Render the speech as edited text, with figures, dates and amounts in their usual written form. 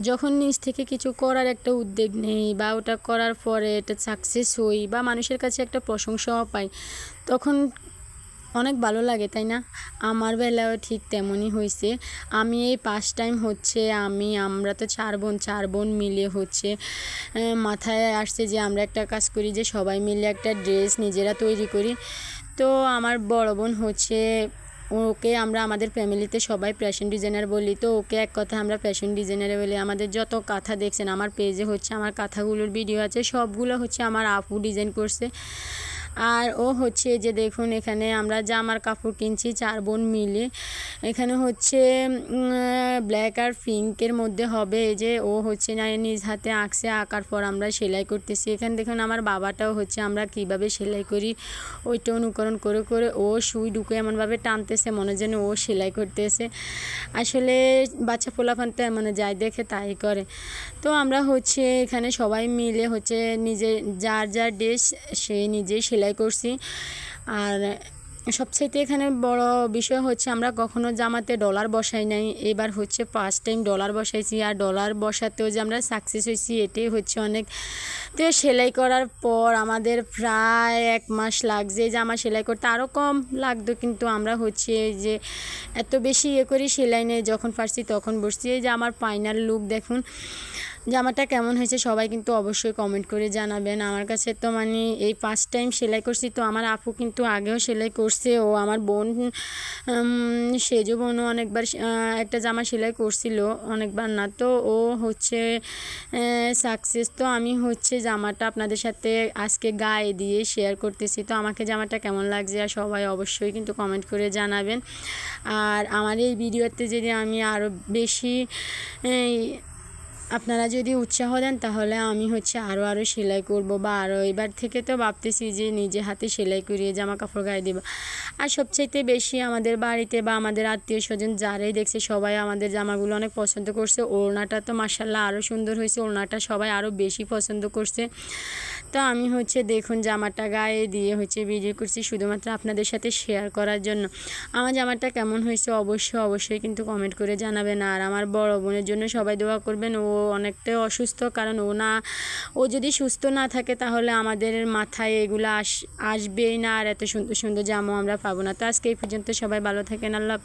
যখন নিজ থেকে কিছু করার একটা উদ্যোগ নেই বা ওটা করার পরে এটা সাকসেস হই বা মানুষের কাছে একটা প্রশংসাও পাই, তখন অনেক ভালো লাগে, তাই না? আমার বেলাও ঠিক তেমনই হয়েছে। আমি এই ফার্স্ট টাইম হচ্ছে আমরা তো চার বোন মিলে হচ্ছে মাথায় আসছে যে আমরা একটা কাজ করি, যে সবাই মিলে একটা ড্রেস নিজেরা তৈরি করি। তো আমার বড় বোন হচ্ছে, ওকে আমরা আমাদের ফ্যামিলিতে সবাই ফ্যাশন ডিজাইনার বলি, তো ওকে এক কথা আমরা ফ্যাশন ডিজাইনারে বলি। আমাদের যত কাঁথা দেখছেন আমার পেজে হচ্ছে আমার কাঁথাগুলোর ভিডিও আছে, সবগুলো হচ্ছে আমার আপু ডিজাইন করছে। আর ও হচ্ছে যে দেখুন এখানে আমরা জামার কাপড় কিনছি 4 বোন মিলে। এখানে হচ্ছে ব্ল্যাক আর পিঙ্কের মধ্যে হবে, এই যে ও হচ্ছে না নিজ হাতে আঁকছে, আঁকার পর আমরা সেলাই করতেছি। এখানে দেখুন আমার বাবাটাও হচ্ছে আমরা কিভাবে সেলাই করি ওইটা অনুকরণ করে করে ও সুই ঢুকে এমনভাবে টানতেছে মনে যেন ও সেলাই করতেছে। আসলে বাচ্চা পোলাপান তো এমন যাই দেখে তাই করে। তো আমরা হচ্ছে এখানে সবাই মিলে হচ্ছে নিজে যার যার ড্রেস সে নিজেই সেলাই করছি। আর সবচাইতে এখানে বড় বিষয় হচ্ছে আমরা কখনো জামাতে ডলার বসাই নাই, এবার হচ্ছে ফার্স্ট টাইম ডলার বসাইছি। আর ডলার বসাতেও যে আমরা সাকসেস হয়েছি এটাই হচ্ছে অনেক। তো সেলাই করার পর আমাদের প্রায় 1 মাস লাগছে, জামা সেলাই করতে আরও কম লাগতো, কিন্তু আমরা হচ্ছে যে এত বেশি করি সেলাই নেই, যখন পারছি তখন বসছি। এই যে আমার ফাইনাল লুক দেখুন, জামাটা কেমন হয়েছে সবাই কিন্তু অবশ্যই কমেন্ট করে জানাবেন। আমার কাছে তো মানে এই ফার্স্ট টাইম সেলাই করছি, তো আমার আপু কিন্তু আগেও সেলাই করছে, ও আমার বোন সেজো বোনও অনেকবার একটা জামা সেলাই করছিল, অনেকবার না। তো ও হচ্ছে সাকসেস। তো আমি হচ্ছে জামাটা আপনাদের সাথে আজকে গায়ে দিয়ে শেয়ার করতেছি। তো আমাকে জামাটা কেমন লাগছে আর সবাই অবশ্যই কিন্তু কমেন্ট করে জানাবেন। আর আমার এই ভিডিওতে যদি আমি আরও বেশি আপনারা যদি উৎসাহ দেন তাহলে আমি হচ্ছে আরও সেলাই করব, বা আরও এবার থেকে তো ভাবতেছি যে নিজে হাতে সেলাই করিয়ে জামা কাপড় গায়ে দেবো। আর সবচাইতে বেশি আমাদের বাড়িতে বা আমাদের আত্মীয় স্বজন যারাই দেখছে সবাই আমাদের জামাগুলো অনেক পছন্দ করছে। ওড়নাটা তো মাশাআল্লাহ আরও সুন্দর হয়েছে, ওড়নাটা সবাই আরও বেশি পছন্দ করছে। তো আমি হচ্ছে দেখুন জামাটা গায়ে দিয়ে হচ্ছে ভিডিও করছি শুধুমাত্র আপনাদের সাথে শেয়ার করার জন্য। আমার জামাটা কেমন হয়েছে অবশ্যই কিন্তু কমেন্ট করে জানাবেন। আর আমার বড় বোনের জন্য সবাই দোয়া করবেন, ও অনেকটাই অসুস্থ, কারণ ও যদি সুস্থ না থাকে তাহলে আমাদের মাথায় এগুলো আসবেই না, আর এত সুন্দর সুন্দর জামা আমরা পাবো না। তো আজকে এই পর্যন্ত, সবাই ভালো থাকেন, আল্লাহ।